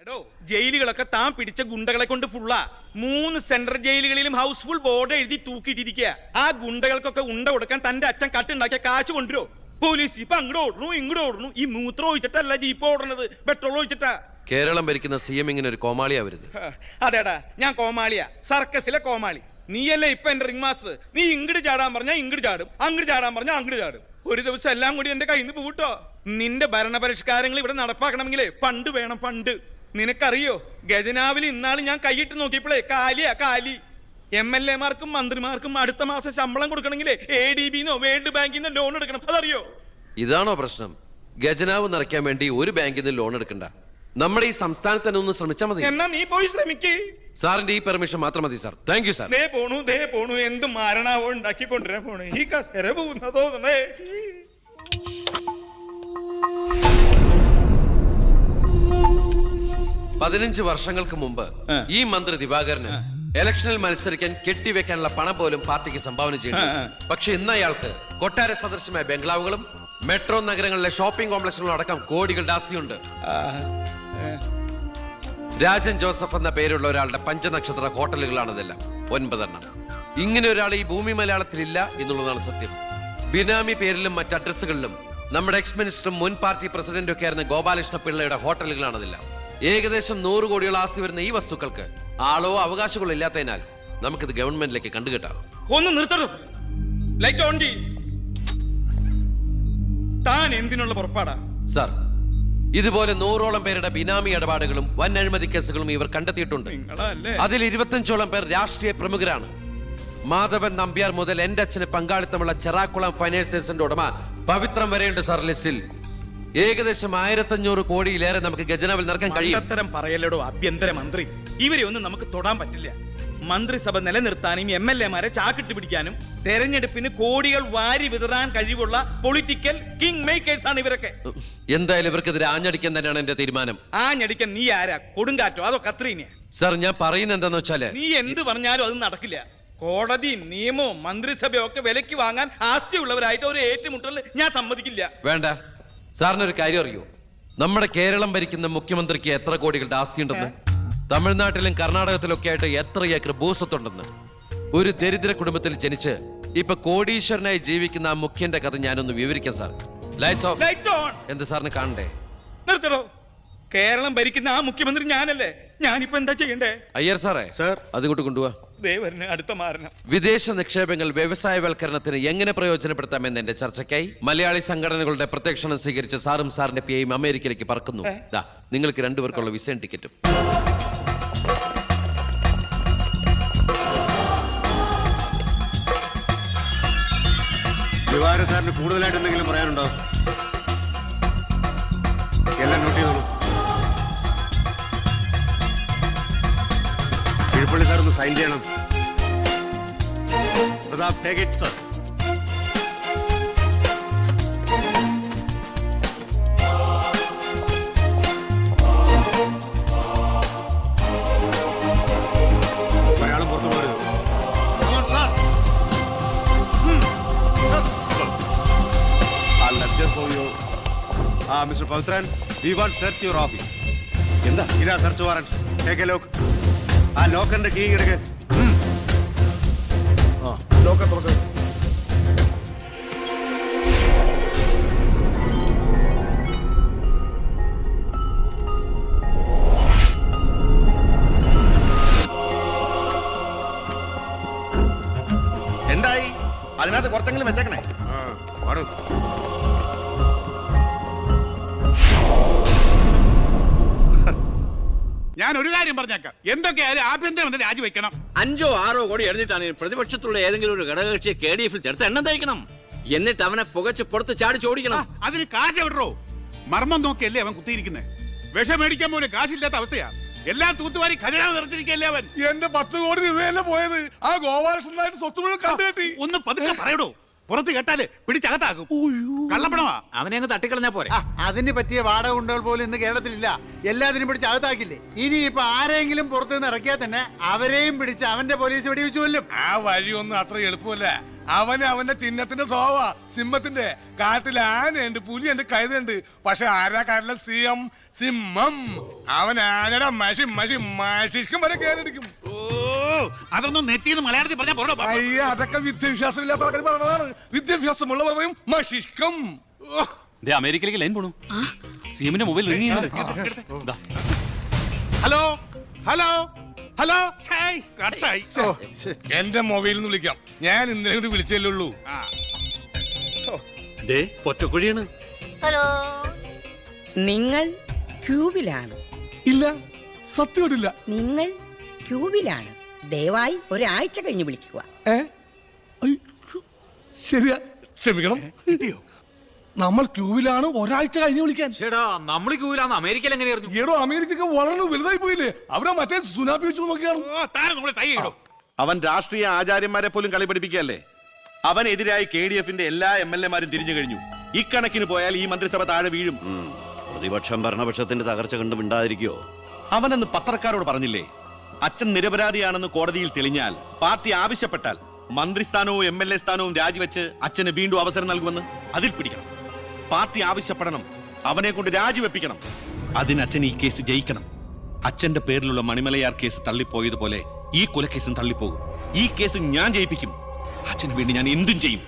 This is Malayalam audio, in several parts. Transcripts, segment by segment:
എടോ ജയിലുകളൊക്കെ താൻ പിടിച്ച ഗുണ്ടകളെ കൊണ്ട് ഫുള്ളാ. 3 സെൻട്രൽ ജയിലുകളിലും ഹൗസ്ഫുൾ ബോർഡ് എഴുതി തൂക്കിയിട്ടിരിക്കുക. ആ ഗുണ്ടകൾക്കൊക്കെ ഉണ്ട കൊടുക്കാൻ തന്റെ അച്ഛൻ കട്ടുണ്ടാക്കിയ കാശ് കൊണ്ടുവരോ? പോലീസ് ഇപ്പൊ അങ്ങോട്ട് ഓടണു ഇങ്ങോട്ട് ഓടണു. ഈ മൂത്രം ഒഴിച്ചിട്ടല്ല ജീപ്പ് ഓടണത്, പെട്രോൾ ഒഴിച്ചിട്ടാ. കേരളം ഭരിക്കുന്ന CM ഇങ്ങനെ ഒരു കോമാളിയാ വരുന്നത്. അതേടാ, ഞാൻ കോമാളിയാ, സർക്കസിലെ കോമാളി. നീയല്ലേ ഇപ്പൊ എന്റെ റിംഗ് മാസ്റ്റർ. നീ ഇങ്ങോട്ട് ചാടാൻ പറഞ്ഞാൽ ഇങ്ങോട്ട് ചാടും, അങ്ങോട്ട് ചാടാൻ പറഞ്ഞാൽ അങ്ങോട്ട് ചാടും. ഒരു ദിവസം എല്ലാം കൂടി എന്റെ കയ്യിൽ നിന്ന് പോട്ടോ. നിന്റെ ഭരണപരിഷ്കാരങ്ങൾ ഇവിടെ നടപ്പാക്കണമെങ്കിലേ ഫണ്ട് വേണം, ഫണ്ട്. നിനക്കറിയോ, ഖജനാവിൽ ഇന്നാള് ഞാൻ കൈയിട്ട് നോക്കിയപ്പോഴേ കാലി. MLA മാർക്കും മന്ത്രിമാർക്കും അടുത്ത മാസം ശമ്പളം കൊടുക്കണമെങ്കിലേ ADB-ന്നോ വേൾഡ് ബാങ്കിന്നോ ലോൺ എടുക്കണം. അതറിയോ? ഇതാണോ പ്രശ്നം? ഖജനാവ് നിറയ്ക്കാൻ വേണ്ടി ഒരു ബാങ്കിൽ നിന്ന് ലോൺ എടുക്കണ്ട. നമ്മുടെ ഈ സംസ്ഥാനത്ത് തന്നെ ഒന്ന് ശ്രമിച്ചാൽ മതി. എന്നാ നീ പോയി ശ്രമിക്കേ. സാറിന്റെ ഈ പെർമിഷൻ മാത്രം മതി സാർ. Thank you sir. ദേ പോണു എന്ത് മാരണാവോ ഉണ്ടാക്കി കൊണ്ടുവരാൻ പോണേ. ഈ കസേര പോകുന്നതോ തോന്നണേ. 15 വർഷങ്ങൾക്ക് മുമ്പ് ഈ മന്ത്രി ദിവാകരന് ഇലക്ഷനിൽ മത്സരിക്കാൻ കെട്ടിവെക്കാനുള്ള പണം പോലും പാർട്ടിക്ക് സംഭാവന ചെയ്യുന്നു. പക്ഷെ ഇന്ന് അയാൾക്ക് കൊട്ടാര സദൃശമായ ബംഗ്ലാവുകളും മെട്രോ നഗരങ്ങളിലെ ഷോപ്പിംഗ് കോംപ്ലക്സുകളും അടക്കം കോടികളുടെ ആസ്തിയുണ്ട്. രാജൻ ജോസഫ് എന്ന പേരുള്ള ഒരാളുടെ പഞ്ചനക്ഷത്ര ഹോട്ടലുകളാണിതെല്ലാം, 9 എണ്ണം. ഇങ്ങനെ ഒരാൾ ഈ ഭൂമി മലയാളത്തിലില്ല എന്നുള്ളതാണ് സത്യം. ബിനാമി പേരിലും മറ്റ് അഡ്രസ്സുകളിലും നമ്മുടെ എക്സ് മിനിസ്റ്ററും മുൻ പാർട്ടി പ്രസിഡന്റും ഒക്കെ ആയിരുന്ന ഗോപാലകൃഷ്ണ പിള്ളയുടെ ഹോട്ടലുകളാണിതെല്ലാം. ഏകദേശം 100 കോടിയോളം ആസ്തി വരുന്ന ഈ വസ്തുക്കൾക്ക് ആളോ അവകാശങ്ങളോ ഇല്ലാത്തതിനാൽ നമുക്കിത് ഗവൺമെന്റിലേക്ക് കണ്ടുകെട്ടാം. ഒന്ന് നിർത്തണം. ലൈറ്റ് ഓൺ ചെയ്യ്. താൻ എന്തിനുള്ള പുറപ്പാടാ? സാർ, ഇതുപോലെ 100ഓളം പേരുടെ ബിനാമി ഇടപാടുകളും വൻ അഴിമതി കേസുകളും ഇവർ കണ്ടെത്തിയിട്ടുണ്ട്. അതിൽ 25ഓളം പേർ രാഷ്ട്രീയ പ്രമുഖരാണ്. മാധവൻ നമ്പ്യാർ മുതൽ എന്റെ അച്ഛന് പങ്കാളിത്തമുള്ള ചെറാക്കുളം ഫൈനാൻസേഴ്സിന്റെ ഉടമ പവിത്രം വരെയുണ്ട് സാർ ലിസ്റ്റിൽ. ഏകദേശം 1500 കോടിയിലേറെ നമുക്ക് ഖജനാവിൽ നിറക്കാൻ കഴിയും. അത്തരം പറയലടോ ആഭ്യന്തര മന്ത്രി. ഇവരെ ഒന്നും നമുക്ക് തൊടാൻ പറ്റില്ല. മന്ത്രിസഭ നിലനിർത്താനും MLA മാരെ ചാക്കിട്ട് പിടിക്കാനും തെരഞ്ഞെടുപ്പിന് കോടികൾ വാരി വിതറാൻ കഴിവുള്ള പൊളിറ്റിക്കൽ കിങ് മേക്കേഴ്സ് ആണ് ഇവരൊക്കെ. എന്തായാലും ഇവർക്കെതിരെ ആഞ്ഞടിക്കാൻ തന്നെയാണ് എന്റെ തീരുമാനം. ആഞ്ഞടിക്കാൻ നീ ആരാ? കൊടുങ്കാറ്റോ അതോ കത്രീനയാ? സാർ, ഞാൻ പറയുന്നത് എന്താന്ന് വെച്ചാല്, നീ എന്ത് പറഞ്ഞാലും അത് നടക്കില്ല. കോടതിയും നിയമവും മന്ത്രിസഭയും ഒക്കെ വിലക്ക് വാങ്ങാൻ ആസ്തിയുള്ളവരായിട്ട് ഒരു ഏറ്റുമുട്ടൽ ഞാൻ സമ്മതിക്കില്ല. വേണ്ട. സാറിനൊരു കാര്യം അറിയോ? നമ്മുടെ കേരളം ഭരിക്കുന്ന മുഖ്യമന്ത്രിക്ക് എത്ര കോടികളുടെ ആസ്തിയുണ്ടെന്ന്? തമിഴ്നാട്ടിലും കർണാടകത്തിലും ഒക്കെ ആയിട്ട് എത്ര ഏക്കർ ഭൂസ്വത്തുണ്ടെന്ന്? ഒരു ദരിദ്ര കുടുംബത്തിൽ ജനിച്ച് ഇപ്പൊ കോടീശ്വരനായി ജീവിക്കുന്ന ആ മുഖ്യന്റെ കഥ ഞാനൊന്ന് വിവരിക്കാം സാർ. Lights of. എന്ത് സാറിന് കാണണ്ടേ? നിർത്തടോ. കേരളം ഭരിക്കുന്ന ആ മുഖ്യമന്ത്രി ഞാനല്ലേ. ഞാനിപ്പോ എന്താ ചെയ്യണ്ടേ? അയ്യർ സാറേ, സാർ അതുകൊണ്ട് കൊണ്ടുപോവാ. അടുത്ത മാരണം. വിദേശ നിക്ഷേപങ്ങൾ വ്യവസായവൽക്കരണത്തിന് എങ്ങനെ പ്രയോജനപ്പെടുത്താമെന്ന് എന്റെ ചർച്ചയ്ക്കായി മലയാളി സംഘടനകളുടെ പ്രത്യക്ഷണം സ്വീകരിച്ച സാറും സാറിന്റെ PAയും അമേരിക്കയിലേക്ക് പറക്കുന്നു. നിങ്ങൾക്ക് 2 പേർക്കുള്ള വിസയും ടിക്കറ്റും. ദിവാകരൻ സാറിന് കൂടുതലായിട്ട് എന്തെങ്കിലും പറയാനുണ്ടോ? എല്ലാം നോട്ട് ചെയ്തോളൂ. കിഴപ്പള്ളി സാർ ഒന്ന് സൈൻ ചെയ്യണം. Pratap, take it sir. ഒരാളും പുറത്തു പോകരുത്. Mister Pavithran, we want search your office. എന്താ ഇതാ search warrant. Take a lock. ആ ലോക്കറിന്റെ കീ എടുക്ക്. ലോക്കർ തുറക്ക്. എന്തായി? അതിനകത്ത് കുറച്ചെങ്കിലും വെച്ചേക്കണേ. പാടൂ. ഞാൻ ഒരു കാര്യം പറഞ്ഞേക്കാം. എന്തൊക്കെയായാലും ആഭ്യന്തരം രാജിവെക്കണം. 5 or 6 കോടി എഴുന്നിട്ടാണ് പ്രതിപക്ഷത്തുള്ള ഏതെങ്കിലും ഒരു ഘടകകക്ഷിയെ KDF-ൽ ചേർത്ത് എണ്ണം തയ്ക്കണം. എന്നിട്ട് അവനെ പുകച്ച് പുറത്ത് ചാടിച്ചോടിക്കണം. അതിന് കാശ് എവിടോ? മർമ്മം നോക്കിയല്ലേ അവൻ കുത്തിയിരിക്കുന്നത്. വിഷം മേടിക്കാൻ പോലും കാശില്ലാത്ത അവസ്ഥയാ. എല്ലാം തൂത്തുവാരി ഖജനാവ് നിറച്ചിരിക്കല്ലേ അവൻ. എന്റെ 10 കോടി രൂപയല്ലേ പോയത്. ആ ഗോപാലകൃഷ്ണനായിട്ട് സ്വത്ത് മുഴുവൻ കണ്ടുകെട്ടി. ഒന്ന് പതുക്കെ പറയടോ. പുറത്ത് കേട്ടാല് പിടിച്ചകത്താക്കും. കള്ളപ്പണമാ. അവനെ അങ്ങ് തട്ടിക്കളഞ്ഞാ പോരെ. അതിന് പറ്റിയ വാടക ഗുണ്ടകൾ പോലും ഇന്ന് കേരളത്തിലില്ല. എല്ലാത്തിനും പിടിച്ച് അകത്താക്കില്ലേ. ഇനി ഇപ്പൊ ആരെങ്കിലും പുറത്തുനിന്ന് ഇറക്കിയാൽ തന്നെ അവരെയും പിടിച്ച് അവന്റെ പോലീസ് വെടിവെച്ചു കൊല്ലും. ആ വഴിയൊന്നും അത്ര എളുപ്പമല്ല. അവന് അവന്റെ ചിഹ്നത്തിന്റെ സ്വഭാവ സിംഹത്തിന്റെ. കാട്ടിൽ ആനയുണ്ട്, പുലിയുണ്ട്, കഴുതുണ്ട്. പക്ഷെ ആരാ കാട്ടിലെ സിംഹം? സിംഹം. അവൻ ആനയുടെ മഷിഷ്കം വരെ കേറിയിരിക്കും. ഓ അതൊന്നും നെറ്റിന്ന് മലയാളത്തിൽ പറഞ്ഞാൽ പോരോ. അയ്യ, അതൊക്കെ വിദ്യാഭ്യാസം ഇല്ലാത്ത ആൾക്കാർ പറഞ്ഞതാണ്. വിദ്യാഭ്യാസമുള്ളവർ പറയും മഷിഷ്കം. അമേരിക്കയിലേക്ക് ലൈൻ പോണു. സിഎമ്മിന്റെ മൊബൈൽ റിംഗ് ചെയ്യുന്നുണ്ട്. ഹലോ ഹലോ ഹലോ കട്ടായി. എന്റെ മൊബൈലിൽ നിന്ന് വിളിക്കാം. ഞാൻ ഇന്നലെ കൂടി വിളിച്ചല്ലേ ഉള്ളൂ. ഒറ്റക്കുഴിയാണ്. ഹലോ, നിങ്ങൾ ക്യൂബിലാണ്? ഇല്ല, സത്യമായിട്ടില്ല. നിങ്ങൾ ക്യൂബിലാണ്. ദയവായി ഒരാഴ്ച കഴിഞ്ഞ് വിളിക്കുക. ശരിയാ, ക്ഷമിക്കണം. നമ്മൾ ക്യൂബിലാണ്, ഒരാഴ്ച കഴിഞ്ഞ് വിളിക്കാൻ. ചേടാ നമ്മൾ ക്യൂവിലാന്ന് അമേരിക്കയിൽ എങ്ങനെയായിരുന്നു? ഏടോ, അമേരിക്ക വളരെ വലുതായി പോയില്ലേ? അവരെ മറ്റേ സുനാപ്പി വെച്ച് നോക്കിയാണ്. അവൻ രാഷ്ട്രീയ ആചാര്യന്മാരെ പോലും കളി പഠിപ്പിക്കുകയല്ലേ. അവനെതിരായി KDF-ന്റെ എല്ലാ MLA-മാരും തിരിഞ്ഞു കഴിഞ്ഞു. ഇക്കണക്കിന് പോയാൽ ഈ മന്ത്രിസഭ താഴെ വീഴും. പ്രതിപക്ഷം ഭരണപക്ഷത്തിന്റെ തകർച്ച കണ്ട് മിണ്ടാതിരിക്കോ? അവനെന്ന് പത്രക്കാരോട് പറഞ്ഞില്ലേ, അച്ഛൻ നിരപരാധിയാണെന്ന് കോടതിയിൽ തെളിഞ്ഞാൽ പാർട്ടി ആവശ്യപ്പെട്ടാൽ മന്ത്രിസ്ഥാനവും MLA സ്ഥാനവും രാജിവെച്ച് അച്ഛന് വീണ്ടും അവസരം നൽകുമെന്ന്. അതിൽ പിടിക്കണം. പാർട്ടി ആവശ്യപ്പെടണം, അവനെ കൊണ്ട് രാജിവെപ്പിക്കണം. അതിന് അച്ഛൻ ഈ കേസ് ജയിക്കണം. അച്ഛന്റെ പേരിലുള്ള മണിമലയാർ കേസ് തള്ളിപ്പോയതുപോലെ ഈ കൊലക്കേസും തള്ളിപ്പോകും. ഈ കേസ് ഞാൻ ജയിപ്പിക്കും. അച്ഛന് വേണ്ടി ഞാൻ എന്തും ചെയ്യും.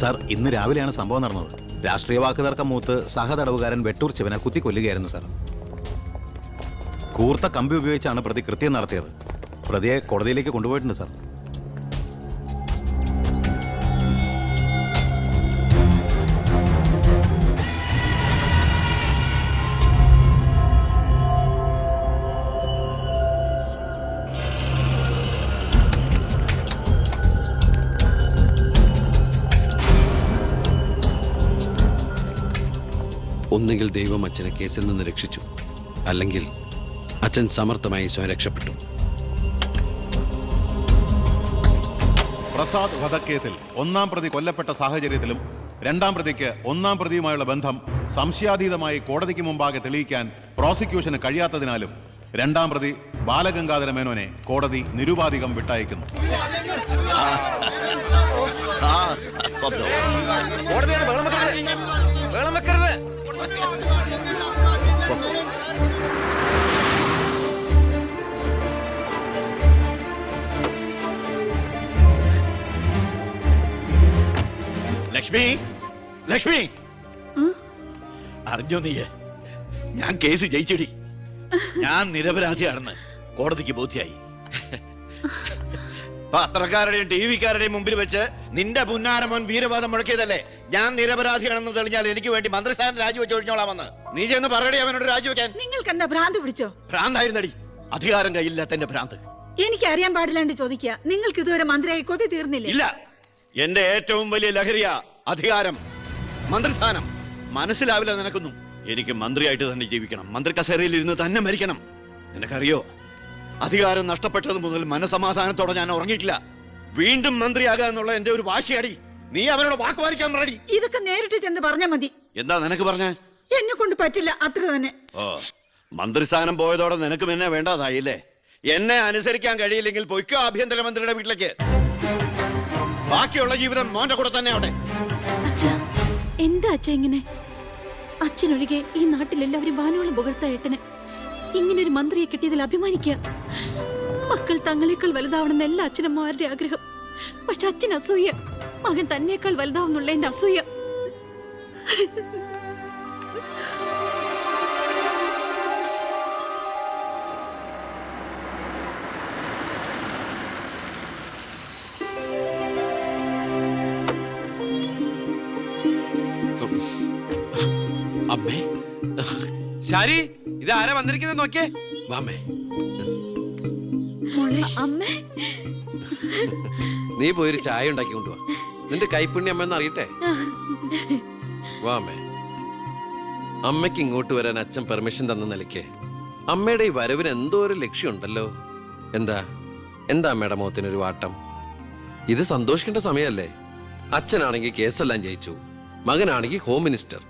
സാർ, ഇന്ന് രാവിലെയാണ് സംഭവം നടന്നത്. രാഷ്ട്രീയ വാക്കുതർക്കം മൂത്ത് സഹതടവുകാരൻ വെട്ടൂർ ശിവനെ കുത്തിക്കൊല്ലുകയായിരുന്നു സാർ. കൂർത്ത കമ്പി ഉപയോഗിച്ചാണ് പ്രതി കൃത്യം നടത്തിയത്. പ്രതിയെ കോടതിയിലേക്ക് കൊണ്ടുപോയിട്ടുണ്ട് സാർ. ഒന്നുകിൽ ദൈവം അച്ഛനെ കേസിൽ നിന്ന് രക്ഷിച്ചു, അല്ലെങ്കിൽ അച്ഛൻ സമർത്ഥമായി സ്വയം രക്ഷപ്പെട്ടു. പ്രസാദ് വധക്കേസിൽ ഒന്നാം പ്രതി കൊല്ലപ്പെട്ട സാഹചര്യത്തിലും രണ്ടാം പ്രതിക്ക് ഒന്നാം പ്രതിയുമായുള്ള ബന്ധം സംശയാതീതമായി കോടതിക്ക് മുമ്പാകെ തെളിയിക്കാൻ പ്രോസിക്യൂഷന് കഴിയാത്തതിനാലും രണ്ടാം പ്രതി ബാലഗംഗാധര മേനോനെ കോടതി നിരുപാധികം വിട്ടയക്കുന്നു. ലക്ഷ്മി, ലക്ഷ്മി, അറിഞ്ഞോ നീ? ഞാൻ കേസ് ജയിച്ചടി. ഞാൻ നിരപരാധിയാണെന്ന് കോടതിക്ക് ബോധ്യായി. പത്രക്കാരുടെയും TV-ക്കാരുടെയും മുമ്പിൽ വെച്ച് നിന്റെ പുന്നാരമോൻ വീരവാദം മുഴക്കിയതല്ലേ? ഞാൻ നിരപരാധിയാണെന്ന് തെളിഞ്ഞാൽ എനിക്ക് വേണ്ടി മന്ത്രിസ്ഥാനം രാജിവെച്ച് ഒഴിഞ്ഞോളാമെന്ന്. നീ ചെന്ന് പറയടി അവനോട് രാജിവെക്കാൻ. നിങ്ങൾക്ക് എന്താ ഭ്രാന്ത് പിടിച്ചോ? ഭ്രാന്തായിരുന്നടി, അധികാരം കയ്യില്ലാത്ത എന്റെ ഭ്രാന്ത്. എനിക്ക് അറിയാൻ പാടില്ലാണ്ട് ചോദിക്കുക. നിങ്ങൾക്ക് ഇതുവരെ മന്ത്രിയായി കൊതി തീർന്നില്ലേ? ഇല്ല, എന്റെ ഏറ്റവും വലിയ ലഹരിയ അധികാരം, മന്ത്രിസ്ഥാനം. മനസ്സിലാവില്ല നിനക്കൊന്നും. എനിക്ക് മന്ത്രിയായിട്ട് തന്നെ ജീവിക്കണം. മന്ത്രി കസേരയിൽ ഇരുന്ന് തന്നെ മരിക്കണം. നിനക്കറിയോ, അധികാരം നഷ്ടപ്പെട്ടത് മുതൽ മനസമാധാനത്തോടെ ഞാൻ ഉറങ്ങിയിട്ടില്ല. വീണ്ടും മന്ത്രിയാകുക എന്നുള്ള എന്റെ ഒരു വാശിയടി. നീ അവനോട് വാക്കുപാലിക്കാൻ പറയടി. ഇതൊക്കെ നേരിട്ട് ചെന്ന് പറഞ്ഞാ മതി. എന്താ നിനക്ക് പറഞ്ഞ? എന്നെ കൊണ്ട് പറ്റില്ല, അത്ര തന്നെ. ഓ, മന്ത്രിസ്ഥാനം പോയതോടെ നിനക്ക് എന്നെ വേണ്ടതായില്ലേ? എന്നെ അനുസരിക്കാൻ കഴിയില്ലെങ്കിൽ പൊയ്ക്കോ ആഭ്യന്തരമന്ത്രിയുടെ വീട്ടിലേക്ക്. ബാക്കിയുള്ള ജീവിതം മോന്റെ കൂടെ തന്നെ അവിടെ. എന്താ അച്ഛ ഇങ്ങനെ? അച്ഛനൊഴികെ ഈ നാട്ടിലെല്ലാവരും വാനോളം പുകഴ്ത്ത ഏട്ടന് ഇങ്ങനൊരു മന്ത്രിയെ കിട്ടിയതിൽ അഭിമാനിക്കുക. മക്കൾ തങ്ങളെക്കാൾ വലുതാവണമെന്ന് എല്ലാ അച്ഛനമ്മമാരുടെ ആഗ്രഹം. പക്ഷെ അച്ഛൻ അസൂയ. മകൻ തന്നേക്കാൾ വലുതാവുന്നുള്ള എന്റെ അസൂയ. അമ്മേ, ശാരി, ഇത് ആരാ വന്നിരിക്കുന്നത് നോക്കിയേ. വാമേ, അമ്മേ, നീ പോയൊരു ചായ ഉണ്ടാക്കി കൊണ്ടുവാ. നിന്റെ കൈപ്പുണ്യം അമ്മ അറിയട്ടെ. വാമേ, അമ്മയ്ക്ക് ഇങ്ങോട്ട് വരാൻ അച്ഛൻ പെർമിഷൻ തന്ന നിലയ്ക്ക് അമ്മയുടെ ഈ വരവിന് എന്തോ ഒരു ലക്ഷ്യമുണ്ടല്ലോ. എന്താ അമ്മയുടെ മുഖത്തിനൊരു വാട്ടം? ഇത് സന്തോഷിക്കേണ്ട സമയമല്ലേ? അച്ഛനാണെങ്കിൽ കേസെല്ലാം ജയിച്ചു, മകനാണെങ്കിൽ ഹോം മിനിസ്റ്റർ.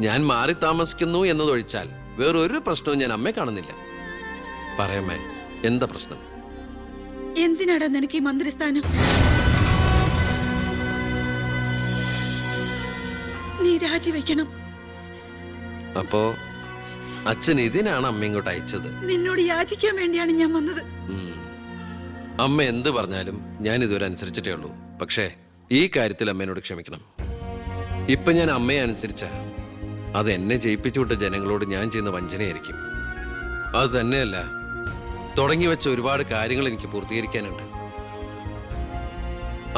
ഞാൻ മാറി താമസിക്കുന്നു എന്നതൊഴിച്ചാൽ വേറൊരു പ്രശ്നവും ഞാൻ അമ്മയെ കാണുന്നില്ല. പറയമ്മേ, എന്താ പ്രശ്നം? എന്തിനാടാ നിനക്ക് ഈ മന്ത്രിസ്ഥാനം? നീ രാജിവെക്കണം. അപ്പോ അച്ഛൻ ഇതിനാണ് അമ്മ ഇങ്ങോട്ട് അയച്ചത്? നിന്നോട് യാചിക്കാൻ വേണ്ടിയാണ് ഞാൻ വന്നത്. അമ്മ എന്ത് പറഞ്ഞാലും ഞാൻ ഇതുവരെ അനുസരിച്ചിട്ടേ ഉള്ളൂ. പക്ഷേ ഈ കാര്യത്തിൽ അമ്മേനോട് ക്ഷമിക്കണം. ഇപ്പൊ ഞാൻ അമ്മയെ അനുസരിച്ച അത് എന്നെ ജയിപ്പിച്ചു വിട്ട ജനങ്ങളോട് ഞാൻ ചെയ്യുന്ന വഞ്ചനയായിരിക്കും. അത് തന്നെയല്ല, തുടങ്ങി വെച്ച ഒരുപാട് കാര്യങ്ങൾ എനിക്ക് പൂർത്തീകരിക്കാനുണ്ട്.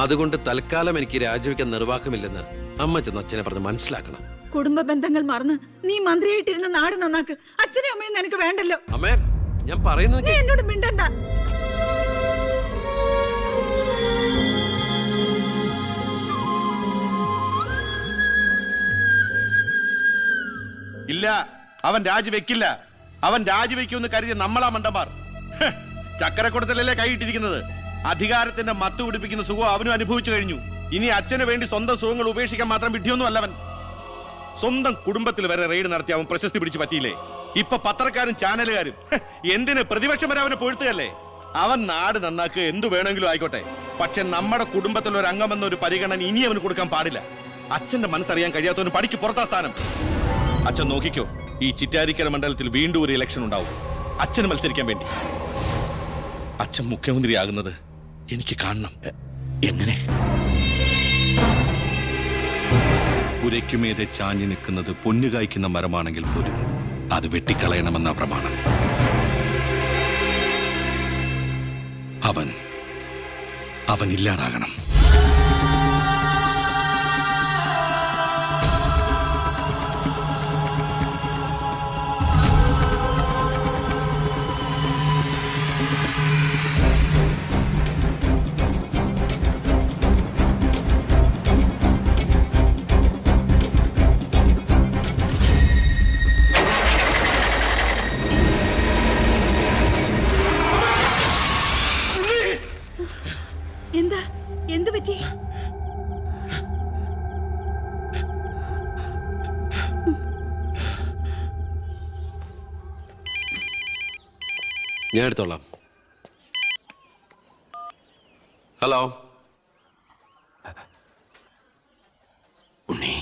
അതുകൊണ്ട് തൽക്കാലം എനിക്ക് രാജിവെക്കാൻ നിർവാഹമില്ലെന്ന് അമ്മ ചെന്ന് അച്ഛനെ പറഞ്ഞ് മനസ്സിലാക്കണം. കുടുംബ ബന്ധങ്ങൾ മറന്ന് നീ മന്ത്രിയായിട്ടിരുന്ന നാട് നന്നാക്ക്. അച്ഛനും അമ്മയും നിനക്ക് വേണ്ടല്ലോ. അമ്മേ, ഞാൻ പറയുന്നത് നീ എന്നോട് മിണ്ടണ്ട. ഇല്ല, അവൻ രാജിവെക്കില്ല. അവൻ രാജിവെക്കുമെന്ന് കരുതിയ നമ്മളാ മണ്ടന്മാർ. ചക്കരക്കുടത്തിലല്ലേ കൈയിട്ടിരിക്കുന്നത്. അധികാരത്തിന്റെ മത്ത് പിടിപ്പിക്കുന്ന സുഖം അവനും അനുഭവിച്ചു കഴിഞ്ഞു. ഇനി അച്ഛന് വേണ്ടി സ്വന്തം സുഖങ്ങൾ ഉപേക്ഷിക്കാൻ മാത്രം വിഡ്ഢിയൊന്നും അല്ലവൻ. സ്വന്തം കുടുംബത്തിൽ വരെ റെയ്ഡ് നടത്തി അവൻ പ്രശസ്തി പിടിച്ചു പറ്റിയില്ലേ? ഇപ്പൊ പത്രക്കാരും ചാനലുകാരും എന്തിന് പ്രതിപക്ഷം വരെ അവനെ പൊഴുത്തുകയല്ലേ? അവൻ നാട് നന്നാക്കുക എന്തു വേണമെങ്കിലും ആയിക്കോട്ടെ, പക്ഷെ നമ്മുടെ കുടുംബത്തിൽ ഒരു അംഗമെന്ന ഒരു പരിഗണന ഇനി അവന് കൊടുക്കാൻ പാടില്ല. അച്ഛന്റെ മനസ്സറിയാൻ കഴിയാത്തവന് പടിക്ക് പുറത്താ സ്ഥാനം. അച്ഛൻ നോക്കിക്കോ, ഈ ചിറ്റാരിക്കര മണ്ഡലത്തിൽ വീണ്ടും ഒരു ഇലക്ഷൻ ഉണ്ടാവും അച്ഛന് മത്സരിക്കാൻ വേണ്ടി. അച്ഛൻ മുഖ്യമന്ത്രിയാകുന്നത് എനിക്ക് കാണണം. എങ്ങനെ? പുരയ്ക്കുമേതെ ചാഞ്ഞു നിൽക്കുന്നത് പൊന്നു കായ്ക്കുന്ന മരമാണെങ്കിൽ പോലും അത് വെട്ടിക്കളയണമെന്ന പ്രമാണം. അവൻ ഇല്ലാതാകണം. എന്താ? എന്തു പറ്റി? ഞാൻ എടുത്തോളാം. ഹലോ ഉണ്ണി,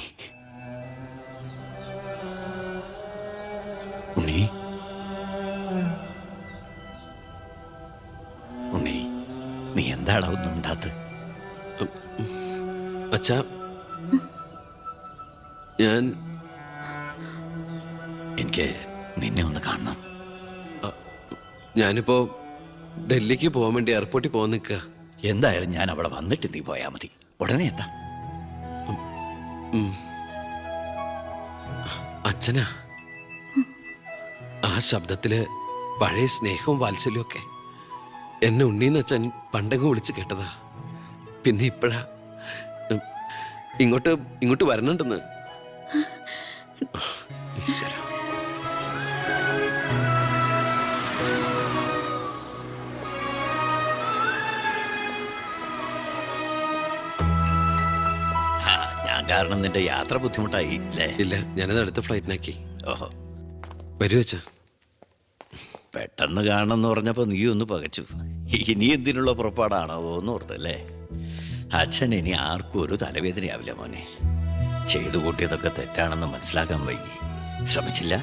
ഉണ്ണി, ഉണ്ണി, നീ എന്താടാ ഒന്നും ഉണ്ടാത്ത്? അച്ഛാ, എനിക്ക് നിന്നെ ഒന്ന് കാണണം. ഞാനിപ്പോ ഡൽഹിക്ക് പോകാൻ വേണ്ടി എയർപോർട്ടിൽ പോകാൻ നിൽക്കുക. എന്തായാലും ഞാൻ അവിടെ വന്നിട്ട് നീ പോയാ മതി. ഉടനെ എന്താ? അച്ഛനാ, ആ ശബ്ദത്തില് പഴയ സ്നേഹവും വാത്സല്യവും ഒക്കെ എന്നെ ഉണ്ണീന്ന് അച്ഛൻ പണ്ടങ്ങ് വിളിച്ച് കേട്ടതാ. പിന്നെ ഇപ്പോഴാ ഇങ്ങോട്ട് വരണുണ്ടെന്ന്. ഈശ്വരാ. ഞാൻ കാരണം നിന്റെ യാത്ര ബുദ്ധിമുട്ടായി അല്ലേ? ഇല്ല, ഞാനത് അടുത്ത ഫ്ലൈറ്റിനാക്കി. ഓഹോ, വരൂ അച്ഛാ. പെട്ടെന്ന് കാണണമെന്ന് പറഞ്ഞപ്പോ നീ ഒന്ന് പകച്ചു. ഇനി എന്തിനുള്ള പുറപ്പാടാണോ എന്ന് ഓർത്തല്ലേ? അച്ഛൻ ഇനി ആർക്കും ഒരു തലവേദനയാവില്ല മോനെ. ചെയ്തു കൂട്ടിയതൊക്കെ തെറ്റാണെന്ന് മനസ്സിലാക്കാൻ വൈകി. ശ്രമിച്ചില്ല.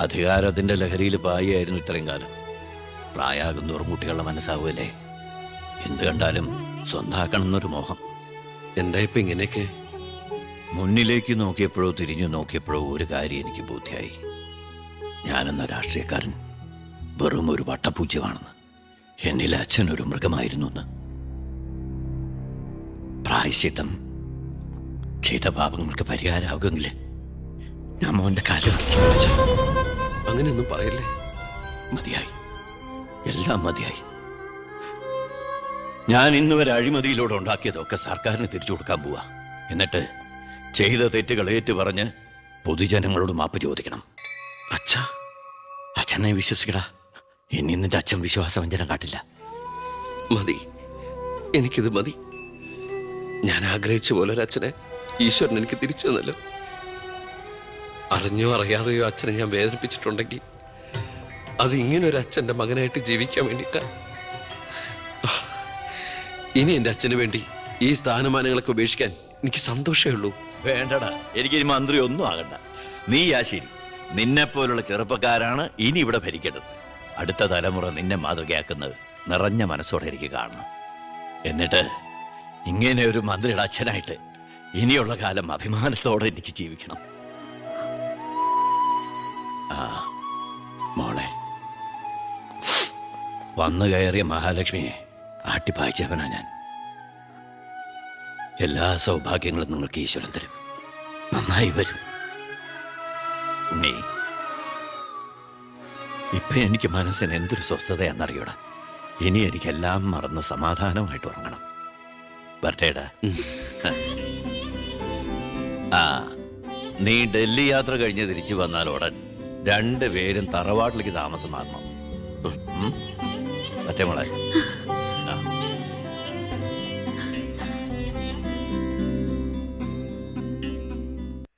അധികാരത്തിന്റെ ലഹരിയിൽ പായായിരുന്നു ഇത്രയും കാലം. പ്രായമാകുന്നോറും കുട്ടികളുടെ മനസ്സാവുമല്ലേ? എന്ത് കണ്ടാലും സ്വന്താക്കണം എന്നൊരു മോഹം. എന്താ ഇപ്പൊ ഇങ്ങനെയൊക്കെ? മുന്നിലേക്ക് നോക്കിയപ്പോഴോ തിരിഞ്ഞു നോക്കിയപ്പോഴോ ഒരു കാര്യം എനിക്ക് ബോധ്യായി. ഞാനെന്ന രാഷ്ട്രീയക്കാരൻ വെറും ഒരു വട്ടപൂജ്യമാണെന്ന്. എന്നിൽ അച്ഛൻ ഒരു മൃഗമായിരുന്നു എന്ന്. പ്രായശ്ചിത്തം ചെയ്ത പാപങ്ങൾക്ക് പരിഹാരമാകുമെങ്കിൽ ഞാൻ മോന്റെ കാലം അങ്ങനെയൊന്നും പറയല്ലേ. മതിയായി, എല്ലാം മതിയായി. ഞാൻ ഇന്ന് വരെ അഴിമതിയിലൂടെ ഉണ്ടാക്കിയതൊക്കെ സർക്കാരിന് തിരിച്ചു കൊടുക്കാൻ പോവാ. എന്നിട്ട് ചെയ്ത തെറ്റുകൾ ഏറ്റുപറഞ്ഞ് പൊതുജനങ്ങളോട് മാപ്പ് ചോദിക്കണം. അച്ഛാ, അച്ഛനെ വിശ്വസിക്കടാ. ഇനി നിന്റെ അച്ഛൻ വിശ്വാസവഞ്ചനം കാട്ടില്ല. മതി, എനിക്കിത് മതി. ഞാൻ ആഗ്രഹിച്ച പോലെ ഒരു അച്ഛനെ ഈശ്വരൻ എനിക്ക് തിരിച്ചു തന്നല്ലോ. അറിഞ്ഞോ അറിയാതെയോ അച്ഛനെ ഞാൻ വേദനിപ്പിച്ചിട്ടുണ്ടെങ്കിൽ അത് ഇങ്ങനെ ഒരു അച്ഛൻ്റെ മകനായിട്ട് ജീവിക്കാൻ വേണ്ടിയിട്ടാ. ഇനി എൻ്റെ അച്ഛന് വേണ്ടി ഈ സ്ഥാനമാനങ്ങളൊക്കെ ഉപേക്ഷിക്കാൻ എനിക്ക് സന്തോഷമേ ഉള്ളൂ. വേണ്ടടാ, എനിക്കിനി മന്ത്രി ഒന്നും ആകണ്ട. നീ ശരി, നിന്നെപ്പോലുള്ള ചെറുപ്പക്കാരാണ് ഇനി ഇവിടെ ഭരിക്കേണ്ടത്. അടുത്ത തലമുറ നിന്നെ മാതൃകയാക്കുന്നത് നിറഞ്ഞ മനസ്സോടെ എനിക്ക് കാണണം. എന്നിട്ട് ഇങ്ങനെ ഒരു മന്ത്രിയുടെ അച്ഛനായിട്ട് ഇനിയുള്ള കാലം അഭിമാനത്തോടെ എനിക്ക് ജീവിക്കണം. ആ മോളെ, വന്നു കയറിയ മഹാലക്ഷ്മിയെ ആട്ടിപ്പായിച്ചവനാ ഞാൻ. എല്ലാ സൗഭാഗ്യങ്ങളും നിങ്ങൾക്ക് ഈശ്വരൻ തരും. നന്നായി വരും. ഉണ്ണി, ഇപ്പൊ എനിക്ക് മനസ്സിന് എന്തൊരു സ്വസ്ഥതയാണെന്നറിയൂടാ. ഇനി എനിക്കെല്ലാം മറന്ന് സമാധാനമായിട്ട് ഉറങ്ങണം. വരട്ടേടാ. ആ, നീ ഡൽഹി യാത്ര കഴിഞ്ഞ് തിരിച്ചു വന്നാൽ ഉടൻ 2 പേരും തറവാട്ടിലേക്ക് താമസം മാറണം. മറ്റേ മോളെ,